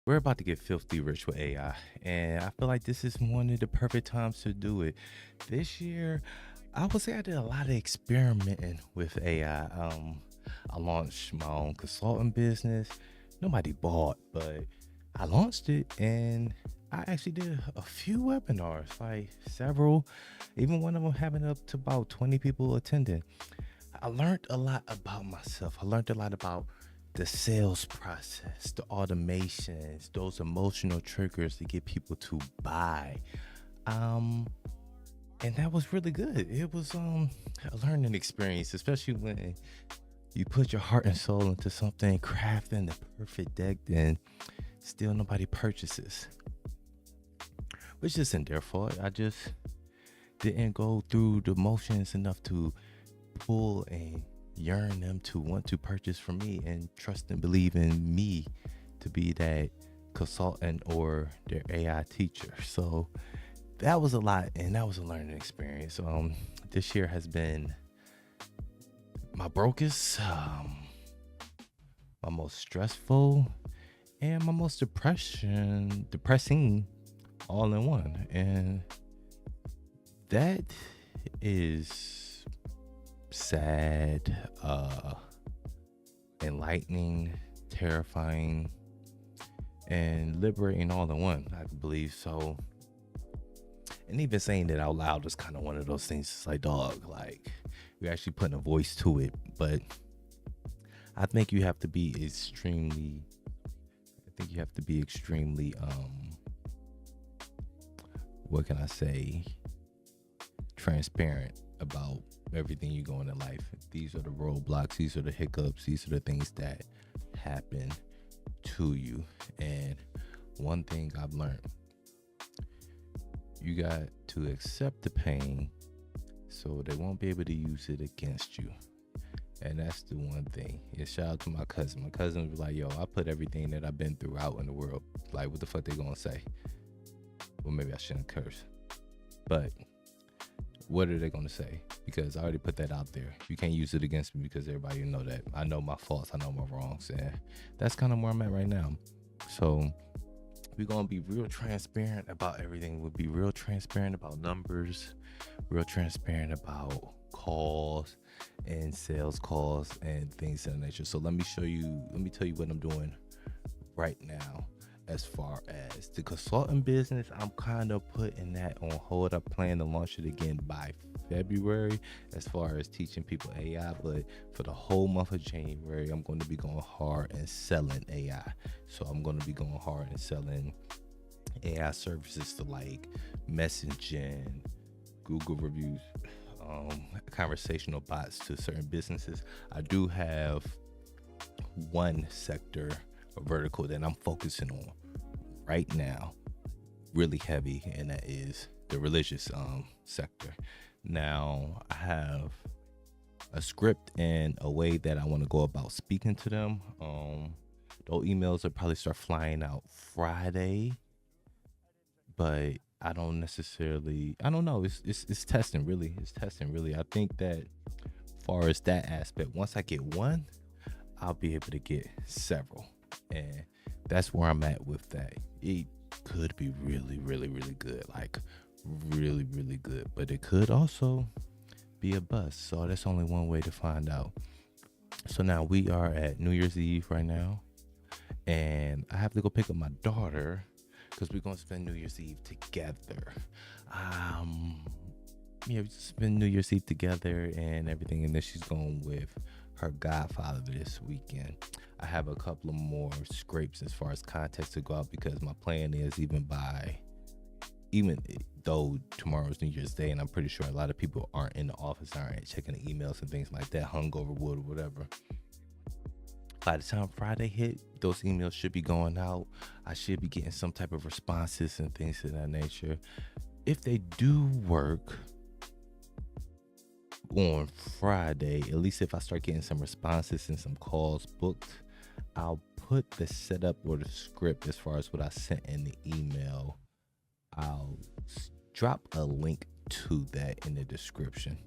We're about to get filthy rich with AI, and I feel like this is one of the perfect times to do it. This year, I would say I did a lot of experimenting with AI. I launched my own consulting business. Nobody bought, but I launched it, and I actually did a few webinars, like several, even one of them having up to about 20 people attending. I learned a lot about myself. I learned a lot about the sales process, the automations, those emotional triggers to get people to buy. Um, and that was really good. It was a learning experience, especially when you put your heart and soul into something, crafting the perfect deck, then still nobody purchases, which isn't their fault. I just didn't go through the motions enough to pull and yearn them to want to purchase from me and trust and believe in me to be that consultant or their AI teacher. So that was a lot, and that was a learning experience. This year has been my brokest, my most stressful, and my most depressing all in one. And that is sad, enlightening, terrifying, and liberating all in one, I believe. So, and even saying that out loud is kind of one of those things. It's like, dog, like you're actually putting a voice to it. But I think you have to be extremely, what can I say, transparent about everything you go in life. These are the roadblocks, these are the hiccups, these are the things that happen to you. And one thing I've learned, you got to accept the pain so they won't be able to use it against you. And that's the one thing. And shout out to my cousin. My cousin was like, yo, I put everything that I've been through out in the world. Like, what the fuck they gonna say? Well, maybe I shouldn't curse. But what are they gonna say? Because I already put that out there. You can't use it against me because everybody know that. I know my faults. I know my wrongs. And that's kind of where I'm at right now. So we're gonna be real transparent about everything. We'll be real transparent about numbers, real transparent about calls and sales calls and things of that nature. So let me tell you what I'm doing right now. As far as the consulting business, I'm kind of putting that on hold. I plan to launch it again by February as far as teaching people AI, but for the whole month of January, I'm going to be going hard and selling AI. So I'm going to be going hard and selling AI services to like messaging, Google reviews, conversational bots to certain businesses. I do have one sector or vertical that I'm focusing on right now, really heavy, and that is the religious sector. Now I have a script and a way that I want to go about speaking to them. Those emails will probably start flying out Friday, but I don't know. It's testing really. It's testing really. I think that far as that aspect, once I get one, I'll be able to get several. And that's where I'm at with that. It could be really, really, really good. Like really, really good. But it could also be a bust. So that's only one way to find out. So now we are at New Year's Eve right now. And I have to go pick up my daughter because we're gonna spend New Year's Eve together. Yeah, we just spend New Year's Eve together and everything, and then she's going with her godfather this weekend. I have a couple of more scrapes as far as context to go out because my plan is even though tomorrow's New Year's Day, and I'm pretty sure a lot of people aren't in the office, aren't checking the emails and things like that, hungover wood or whatever. By the time Friday hit, those emails should be going out. I should be getting some type of responses and things of that nature. If they do work on Friday, at least if I start getting some responses and some calls booked, I'll put the setup or the script as far as what I sent in the email. I'll drop a link to that in the description.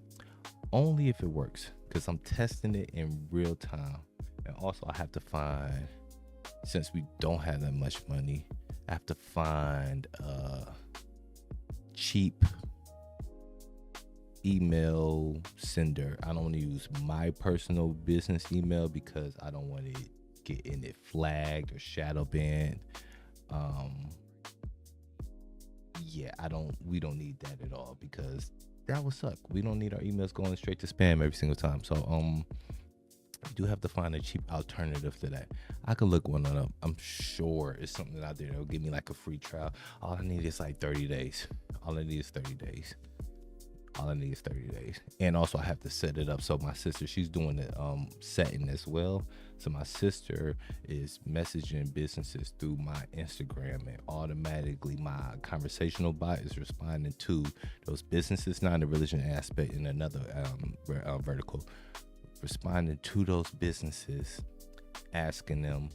Only if it works, because I'm testing it in real time. And also I have to find since we don't have that much money, I have to find a cheap email sender. I don't use my personal business email because I don't want to get in it flagged or shadow banned. We don't need that at all, because that would suck. We don't need our emails going straight to spam every single time. So you do have to find a cheap alternative to that. I could look one up. I'm sure it's something out there that'll give me like a free trial. All I need is like 30 days. All I need is 30 days. And also I have to set it up. So my sister, she's doing the setting as well. So my sister is messaging businesses through my Instagram, and automatically my conversational bot is responding to those businesses, not in the religion aspect, in another vertical, responding to those businesses, asking them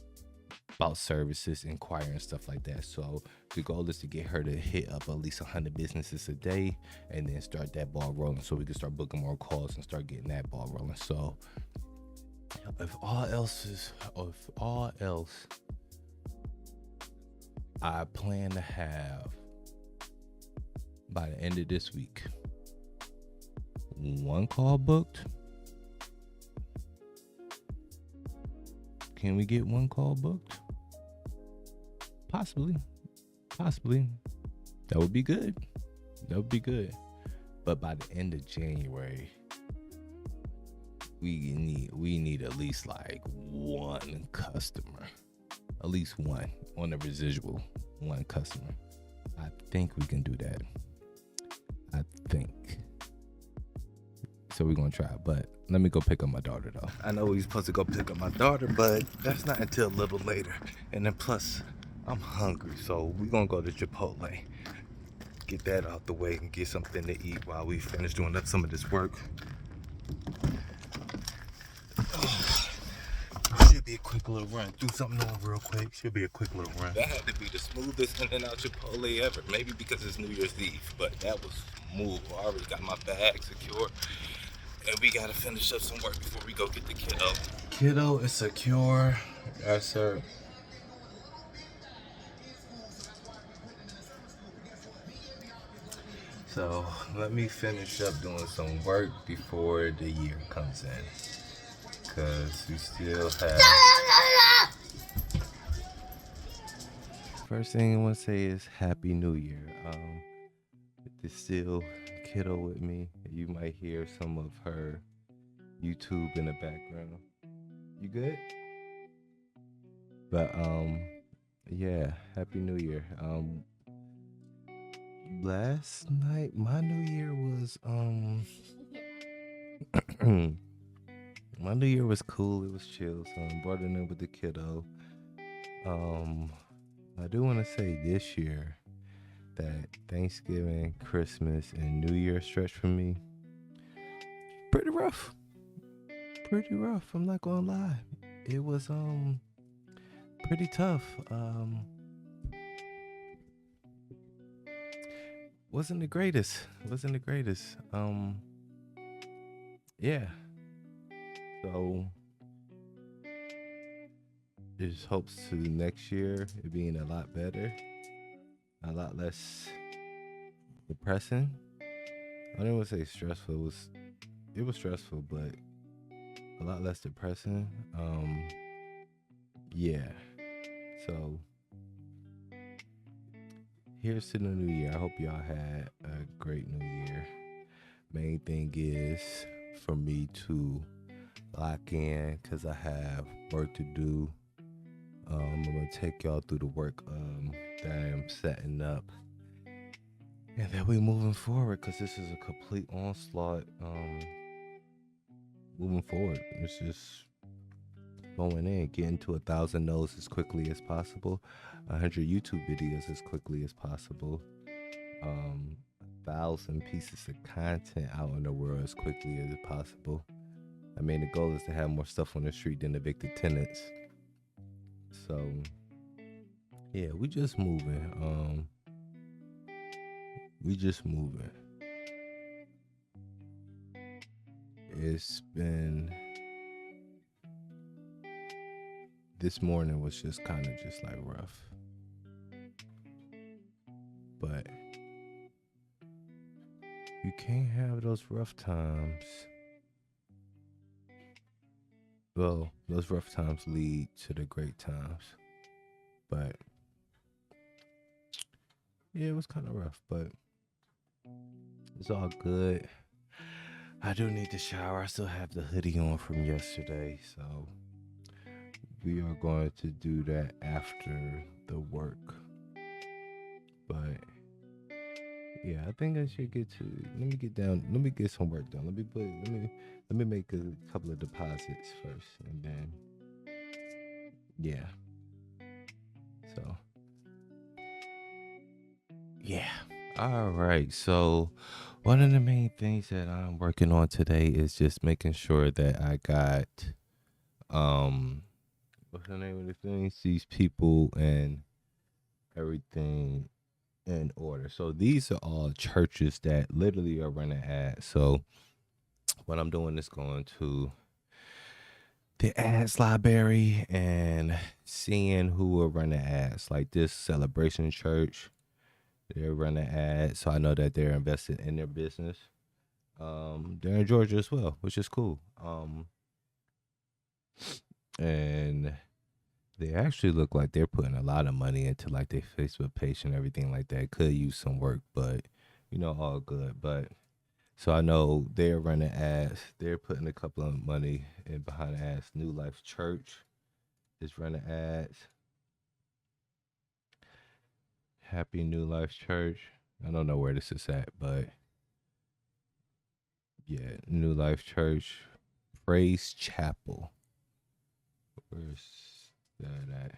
about services, inquiring, stuff like that. So the goal is to get her to hit up at least 100 businesses a day, and then start that ball rolling, so we can start booking more calls and start getting that ball rolling. So if all else, I plan to have, by the end of this week, 1 call booked. Can we get 1 call booked? Possibly. That would be good. But by the end of January, we need at least like 1 customer. At least one on the residual, 1 customer. I think we can do that. So we're gonna try, but let me go pick up my daughter though. I know we're supposed to go pick up my daughter, but that's not until a little later. And then plus, I'm hungry, so we're gonna go to Chipotle, get that out the way, and get something to eat while we finish doing up some of this work. Should be a quick little run. Do something over real quick. Should be a quick little run. That had to be the smoothest in and out Chipotle ever. Maybe because it's New Year's Eve, but that was smooth. I already got my bag secure. And we gotta finish up some work before we go get the kiddo. Kiddo is secure. Yes, sir. So let me finish up doing some work before the year comes in, cause we still have. First thing I want to say is Happy New Year. There's still kiddo with me. You might hear some of her YouTube in the background. You good? But yeah, Happy New Year. Last night my New Year was my New Year was cool. It was chill. So I brought it in with the kiddo. I do want to say this year that Thanksgiving, Christmas, and New Year stretch for me pretty rough. I'm not gonna lie. It was pretty tough. Wasn't the greatest. Yeah. So there's hopes to next year it being a lot better, a lot less depressing. I don't want to say stressful. It was stressful, but a lot less depressing. Yeah. So here's to the new year. I hope y'all had a great new year. Main thing is for me to lock in, because I have work to do. I'm going to take y'all through the work that I am setting up. And then we moving forward, because this is a complete onslaught. Moving forward, it's just going in, getting to 1,000 no's as quickly as possible, 100 YouTube videos as quickly as possible, 1,000 pieces of content out in the world as quickly as possible. I mean, the goal is to have more stuff on the street than evicted tenants. So, yeah, we just moving. It's been this morning was just kind of just like rough. But you can't have those rough times. Well, those rough times lead to the great times. But yeah, it was kind of rough, but it's all good. I do need to shower. I still have the hoodie on from yesterday, so we are going to do that after the work. But yeah, I think I should get to. Let me get down. Let me get some work done. Let me make a couple of deposits first, and then yeah. So yeah. All right. So one of the main things that I'm working on today is just making sure that I got um what's the name of the things? These people and everything in order. So these are all churches that literally are running ads. So what I'm doing is going to the ads library and seeing who are running ads. Like this Celebration Church, they're running ads, so I know that they're invested in their business. They're in Georgia as well, which is cool. And they actually look like they're putting a lot of money into like their Facebook page and everything like that. Could use some work, but all good. But so I know they're running ads. They're putting a couple of money in behind the ads. New Life Church is running ads. Happy New Life Church. I don't know where this is at, but yeah, New Life Church, Praise Chapel. Where's that at?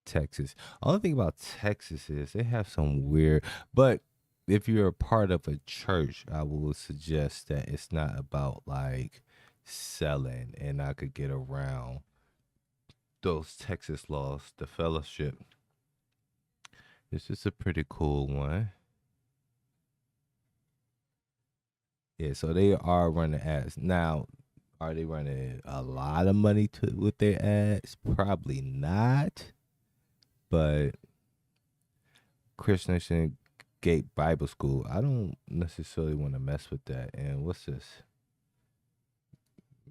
Texas. Only thing about Texas is they have some weird, but if you're a part of a church, I will suggest that it's not about like selling, and I could get around those Texas laws. The fellowship. This is a pretty cool one. Yeah, so they are running ads. Now, are they running a lot of money with their ads? Probably not. But Christian Gate Bible School, I don't necessarily want to mess with that. And what's this?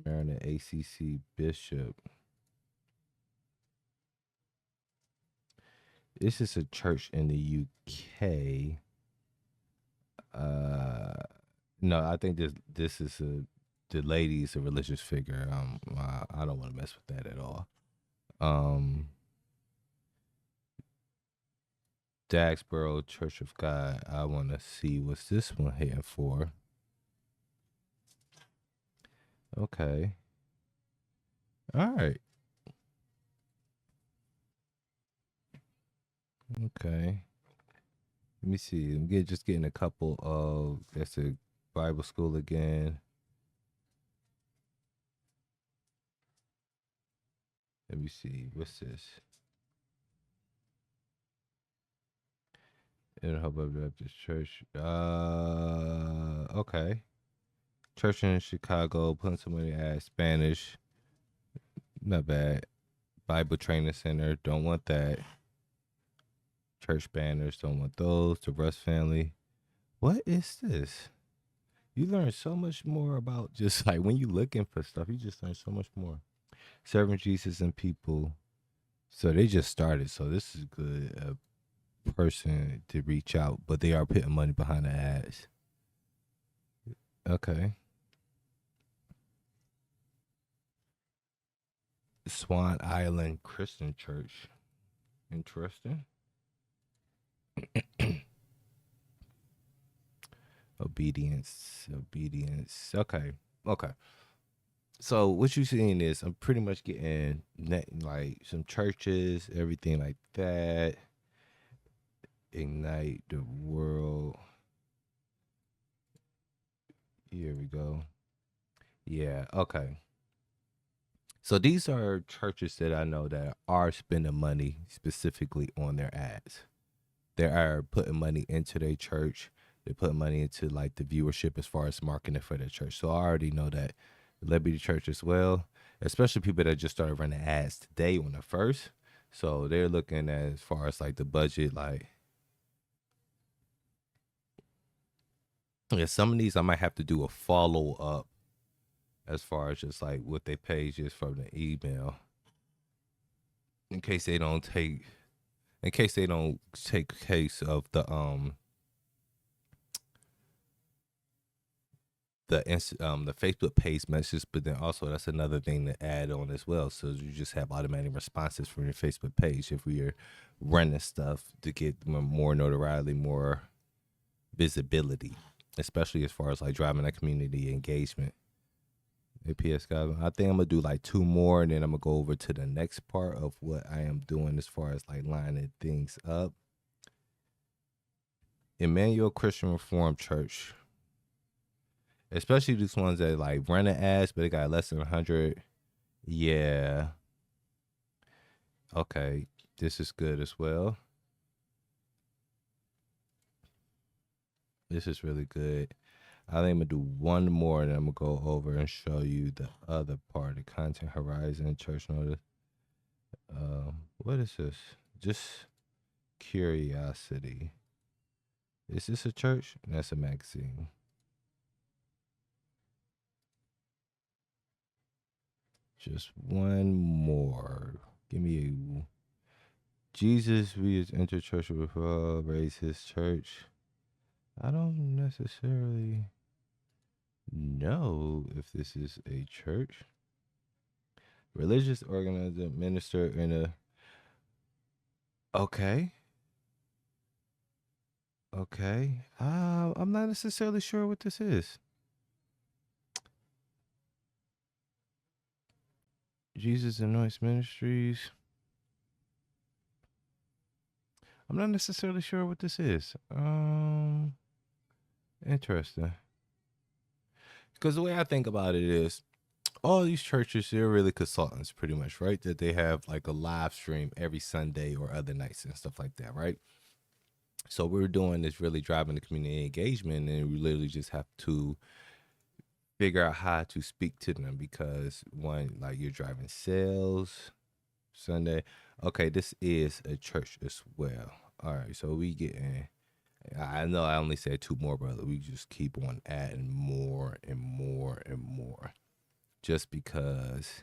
Maryland ACC Bishop. This is a church in the UK. No, I think this is the lady's a religious figure. I don't want to mess with that at all. Dagsboro Church of God. I want to see what's this one hitting for. Okay. All right. Okay. Let me see. I'm just getting a couple of. That's a Bible school again. Let me see. What's this? Inner Hope Baptist Church. Okay. Church in Chicago, putting somebody at Spanish. Not bad. Bible Training Center. Don't want that. Church banners. Don't want those. The Russ family. What is this? You learn so much more about just like when you're looking for stuff, you just learn so much more. Serving Jesus and people. So they just started. So this is good. A person to reach out, but they are putting money behind the ads. Okay. Swan Island Christian Church. Interesting. Obedience. Okay. So what you seeing is I'm pretty much getting like some churches, everything like that. Ignite the world. Here we go. Yeah. Okay. So these are churches that I know that are spending money specifically on their ads. They are putting money into their church. They're putting money into like the viewership as far as marketing for their church. So I already know that Liberty Church as well. especially people that just started running ads today on the first. So they're looking at, as far as like the budget, like, yeah, some of these I might have to do a follow up as far as just like what they pay just from the email, in case they don't take, case of the Facebook page messages. But then also that's another thing to add on as well. So you just have automatic responses from your Facebook page if we are running stuff to get more notoriety, more visibility, especially as far as like driving that community engagement. APS guys, I think I'm gonna do like 2 more, and then I'm gonna go over to the next part of what I am doing as far as like lining things up. Emmanuel Christian Reformed Church, especially these ones that like running ads, but they got less than 100. Yeah. Okay, this is good as well. This is really good. I think I'm gonna do one more, and then I'm gonna go over and show you the other part of Content Horizon Church Notice. What is this? Just curiosity. Is this a church? That's a magazine. Just one more. Give me a Jesus. We enter church with raise his church. I don't necessarily know if this is a church. Religious organizer, minister in a. Okay. Okay. I'm not necessarily sure what this is. Jesus Anoints Ministries. I'm not necessarily sure what this is. Interesting. Because the way I think about it is, all these churches, they're really consultants pretty much, right? That they have like a live stream every Sunday or other nights and stuff like that, right? So what we're doing is really driving the community engagement, and we literally just have to figure out how to speak to them, because one, like, you're driving sales Sunday. Okay, this is a church as well. All right, so we getting, I know I only said 2 more, brother. We just keep on adding more and more and more, just because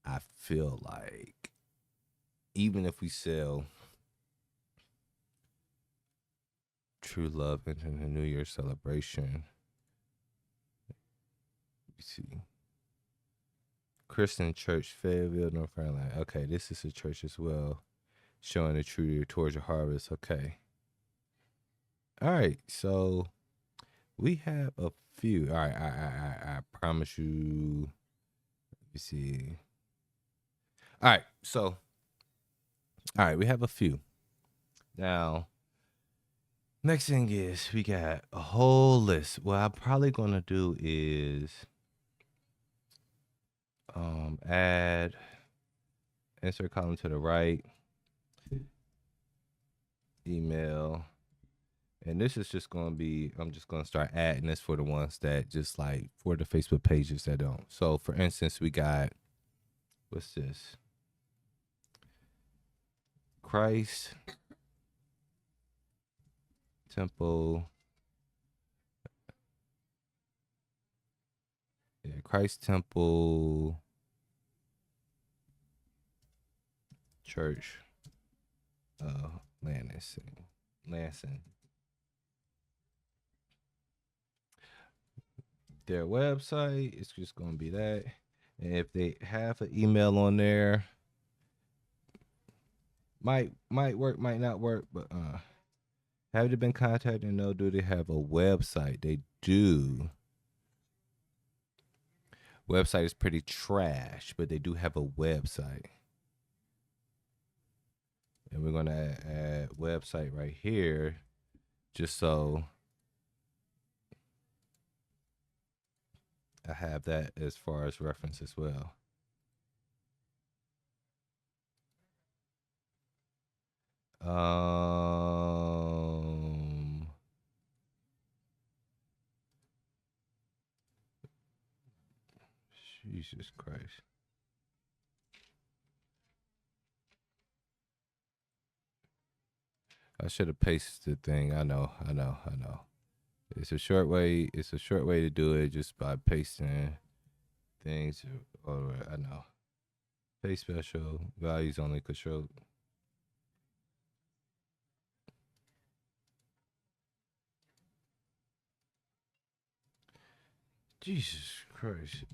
I feel like even if we sell True Love into the New Year celebration, you see, Christian Church, Fayetteville, North Carolina. Okay, this is a church as well, showing the true year towards your harvest. Okay. All right, so we have a few. All right, I promise you. Let me see. All right, so we have a few. Now, next thing is we got a whole list. What I'm probably gonna do is add insert column to the right, email, and this is just gonna be, I'm just gonna start adding this for the ones that just like for the Facebook pages that don't. So for instance, we got, what's this? Christ Temple. Yeah, Christ Temple Church. Lansing. Their website is just gonna be that. And if they have an email on there, might work, might not work, but have they been contacted? No. Do they have a website? They do. Website is pretty trash, but they do have a website. And we're gonna add website right here, just so I have that as far as reference as well. Jesus Christ. I should have pasted the thing. I know. It's a short way. It's a short way to do it just by pasting things. Or I know. Pay special values only control. Jesus Christ.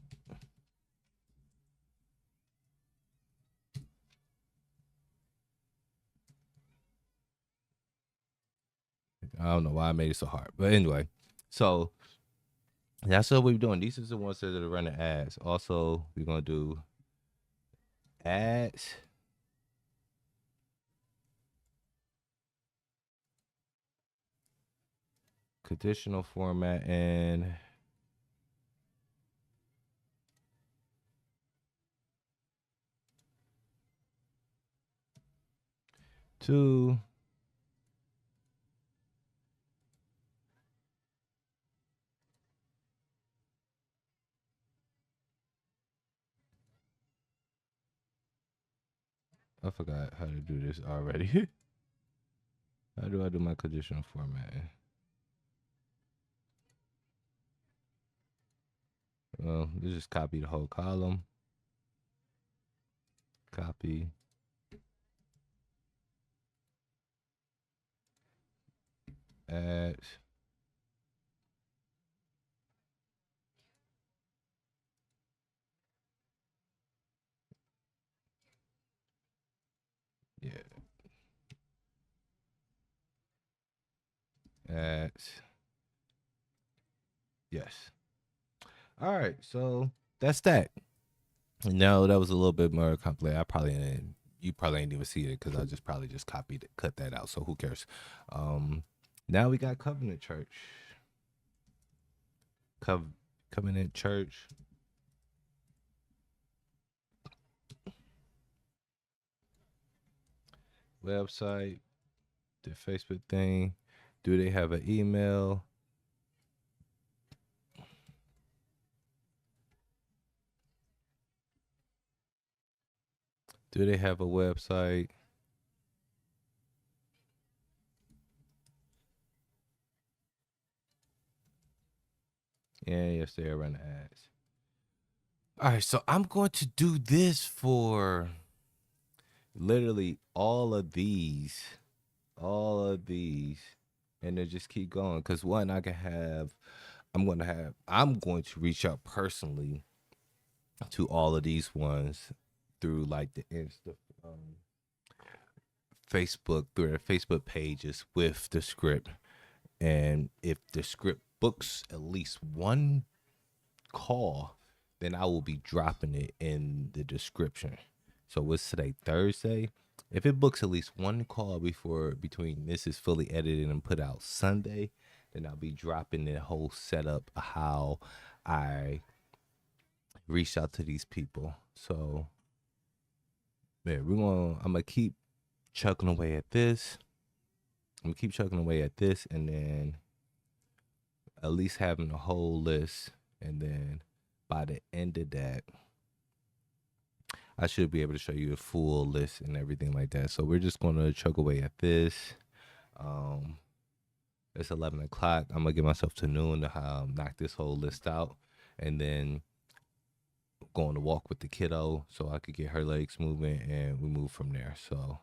I don't know why I made it so hard. But anyway, so that's what we're doing. These are the ones that are running ads. Also, we're going to do ads. Conditional format and two. I forgot how to do this already. How do I do my conditional format? Well, let's just copy the whole column. Copy. Add. Yeah. Add. Yes. All right. So that's that. No, that was a little bit more complex. You probably ain't even see it because I probably just copied it, cut that out. So who cares? Now we got Covenant Church. Covenant Church. Website, the Facebook thing. Do they have an email? Do they have a website? Yeah, yes, they are running ads. All right, so I'm going to do this for literally all of these, and then just keep going. Because one, I'm going to reach out personally to all of these ones through like the Facebook, through their Facebook pages with the script. And if the script books at least one call, then I will be dropping it in the description. So what's today? Thursday. If it books at least one call between this is fully edited and put out Sunday, then I'll be dropping the whole setup of how I reached out to these people. So yeah, I'm gonna keep chucking away at this. And then at least having a whole list, and then by the end of that, I should be able to show you a full list and everything like that. So we're just going to chuck away at this. It's 11 o'clock. I'm going to give myself to noon to knock this whole list out. And then go on a walk with the kiddo so I could get her legs moving, and we move from there. So,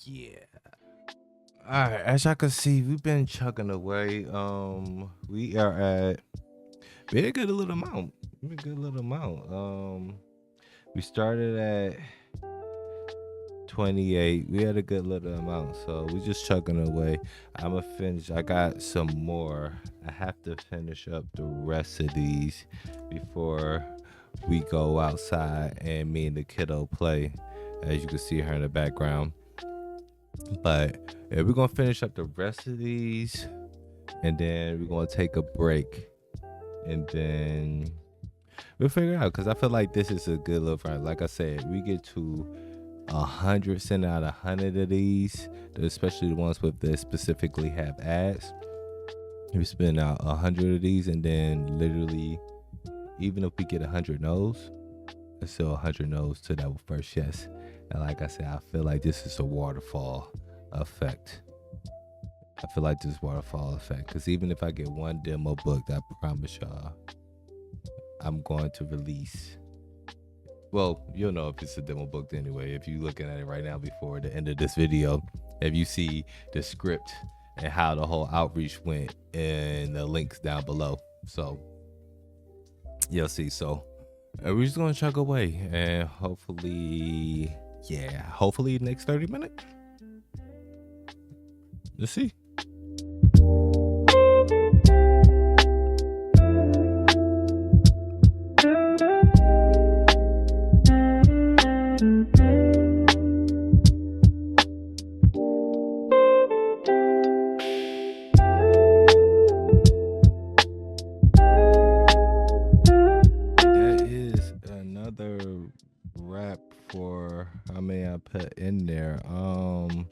yeah. All right. As y'all can see, we've been chugging away. We are at a good little amount. We started at 28. We had a good little amount, so we just chugging away. I'm gonna finish. I got some more. I have to finish up the rest of these before we go outside and me and the kiddo play. As you can see her in the background. But yeah, we're gonna finish up the rest of these, and then we're gonna take a break, and then we'll figure it out. Because I feel like this is a good little fight. Like I said, we get to 100, send out 100 of these, especially the ones that specifically have ads. We spend out 100 of these, and then literally even if we get 100 no's, it's still 100 no's to that first yes. And like I said, I feel like this is a waterfall effect. Because even if I get one demo booked, I promise y'all, I'm going to release. Well, you'll know if it's a demo booked anyway. If you're looking at it right now before the end of this video, if you see the script and how the whole outreach went and the links down below. So you'll see. So we're just going to chug away and hopefully next 30 minutes. Let's see. That is another wrap for how many I put in there. I'm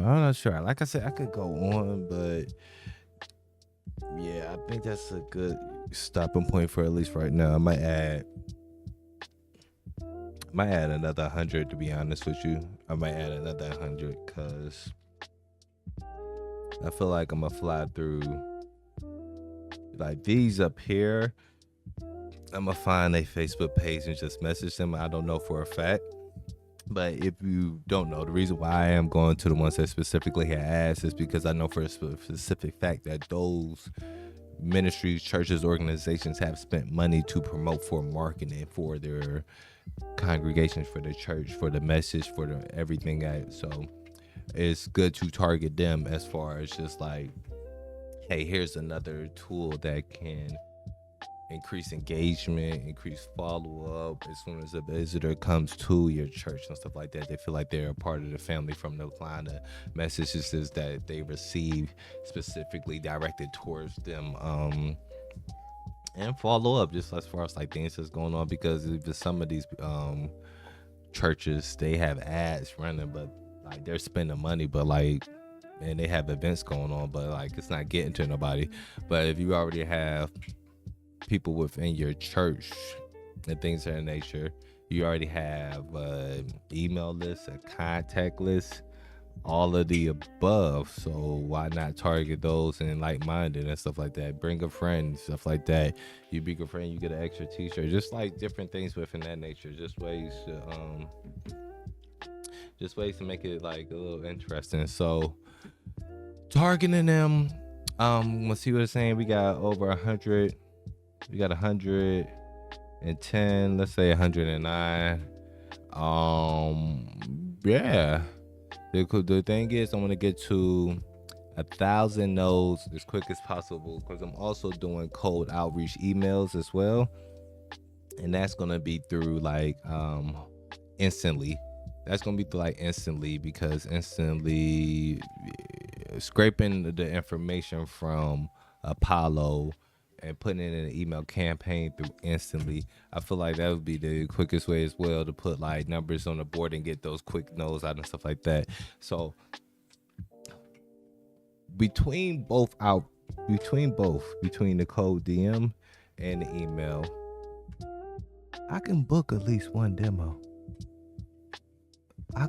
not sure. Like I said, I could go on, but yeah, I think that's a good stopping point for at least right now. I might add another 100, to be honest with you. I might add another 100 because I feel like I'm gonna fly through like these up here. I'm gonna find a Facebook page and just message them. I don't know for a fact. But if you don't know, the reason why I am going to the ones that specifically had asked is because I know for a specific fact that those ministries, churches, organizations have spent money to promote for marketing for their congregations, for the church, for the message, for the everything. So it's good to target them as far as just like, hey, here's another tool that can increase engagement, increase follow-up. As soon as a visitor comes to your church and stuff like that, they feel like they're a part of the family from the line of messages that they receive specifically directed towards them, and follow up just as far as like things that's going on, because some of these churches, they have ads running, but like they're spending money, but like, and they have events going on, but like it's not getting to nobody. But if you already have people within your church and things of that nature, you already have email lists, a contact list, all of the above. So why not target those and like-minded and stuff like that? Bring a friend, stuff like that. You bring a friend, you get an extra t-shirt, just like different things within that nature. Just ways to make it like a little interesting. So targeting them, let's see what it's saying. We got over 100. We got 110, let's say 109. Yeah. The thing is, I want to get to 1,000 no's as quick as possible, because I'm also doing cold outreach emails as well, and that's gonna be through like instantly. That's gonna be through like instantly, because instantly scraping the information from Apollo and putting it in an email campaign through instantly, I feel like that would be the quickest way as well to put like numbers on the board and get those quick no's out and stuff like that. So between the cold DM and the email, I can book at least one demo. We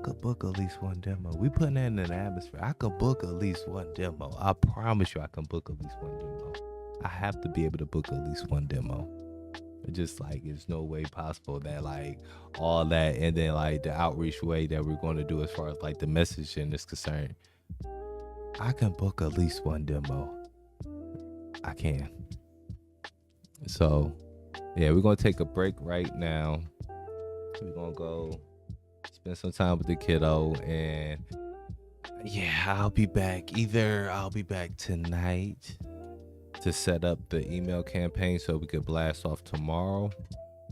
putting that in an atmosphere. I could book at least one demo. I promise you I can book at least one demo. I have to be able to book at least one demo. It's just like, there's no way possible that like all that and then like the outreach way that we're going to do as far as like the messaging is concerned, I can book at least one demo. I can. So yeah, we're going to take a break right now. We're going to go spend some time with the kiddo, and yeah, I'll be back. Either I'll be back tonight to set up the email campaign so we could blast off tomorrow,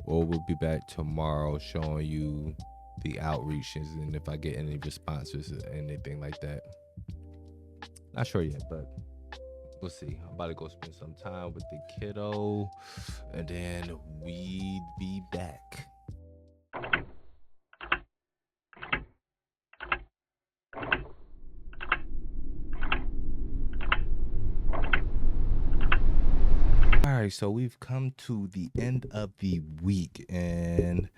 or we'll be back tomorrow showing you the outreaches and if I get any responses or anything like that. Not sure yet, but we'll see. I'm about to go spend some time with the kiddo, and then we'd be back. All right, so we've come to the end of the week, and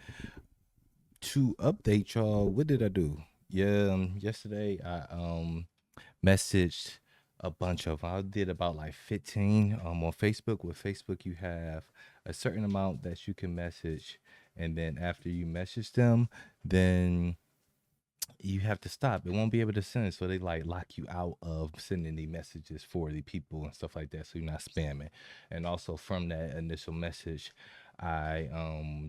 to update y'all, what did I do? Yeah, yesterday I messaged a bunch of. I did about like 15 on Facebook. With Facebook, you have a certain amount that you can message, and then after you message them, then you have to stop. It won't be able to send, so they like lock you out of sending the messages for the people and stuff like that, so you're not spamming. And also from that initial message, I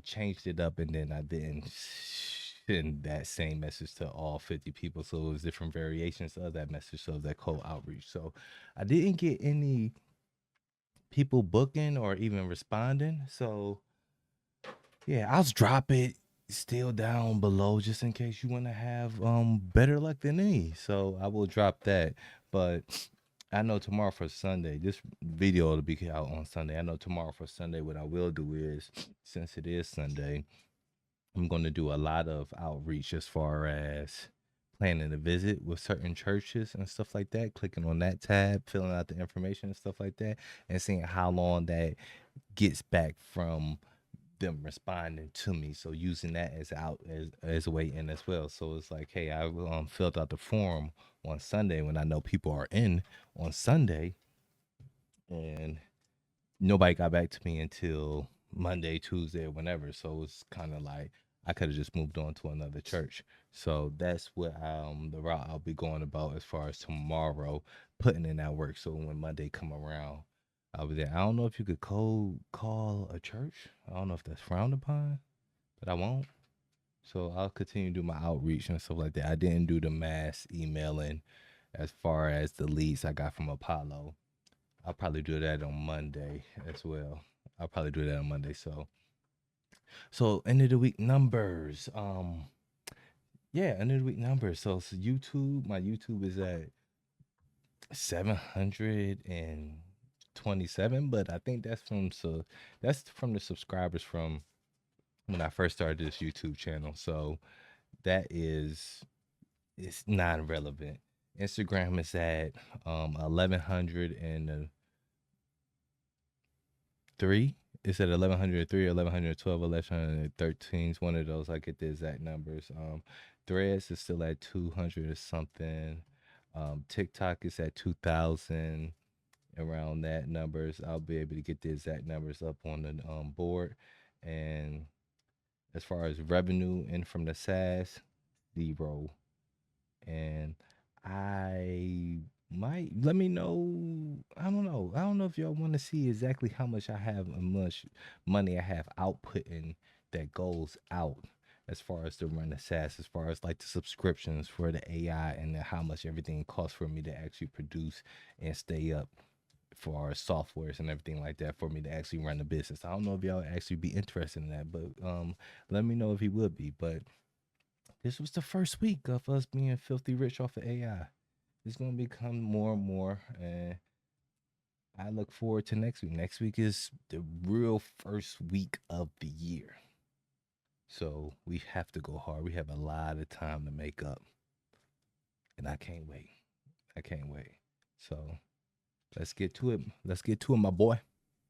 changed it up, and then I didn't send that same message to all 50 people, so it was different variations of that message, so that cold outreach. So I didn't get any people booking or even responding. So yeah, I'll drop it still down below just in case you want to have better luck than me. So I will drop that. But I know tomorrow for Sunday, this video will be out on Sunday. I know tomorrow for Sunday, what I will do is, since it is Sunday, I'm going to do a lot of outreach as far as planning a visit with certain churches and stuff like that, clicking on that tab, filling out the information and stuff like that, and seeing how long that gets back from them responding to me. So using that as a way in as well. So it's like, hey, I filled out the form on Sunday when I know people are in on Sunday, and nobody got back to me until Monday, Tuesday, or whenever. So it's kind of like I could have just moved on to another church. So that's what the route I'll be going about as far as tomorrow, putting in that work. So when Monday come around, I'll be there. I don't know if you could cold call a church. I don't know if that's frowned upon, but I won't. So I'll continue to do my outreach and stuff like that. I didn't do the mass emailing as far as the leads I got from Apollo. I'll probably do that on Monday as well. I'll probably do that on Monday. So end of the week numbers. Yeah, end of the week numbers. So YouTube, my YouTube is at 727, but I think that's from the subscribers from when I first started this YouTube channel. So that is it's non-relevant. Instagram is at 1103. It's at 1103, 1112, 1113. It's one of those. I get the exact numbers. Threads is still at 200 or something. TikTok is at 2000, around that numbers. I'll be able to get the exact numbers up on the board. And as far as revenue in from the SaaS, 0. And I might let me know. I don't know. I don't know if y'all want to see exactly how much I have, how much money I have outputting that goes out as far as to run the SaaS, as far as like the subscriptions for the AI and how much everything costs for me to actually produce and stay up for our softwares and everything like that for me to actually run the business. I don't know if y'all actually be interested in that, but let me know if he would be. But this was the first week of us being filthy rich off of AI. It's gonna become more and more, and I look forward to next week. Next week is the real first week of the year, so we have to go hard. We have a lot of time to make up, and I can't wait. I can't wait. So let's get to it. Let's get to it, my boy.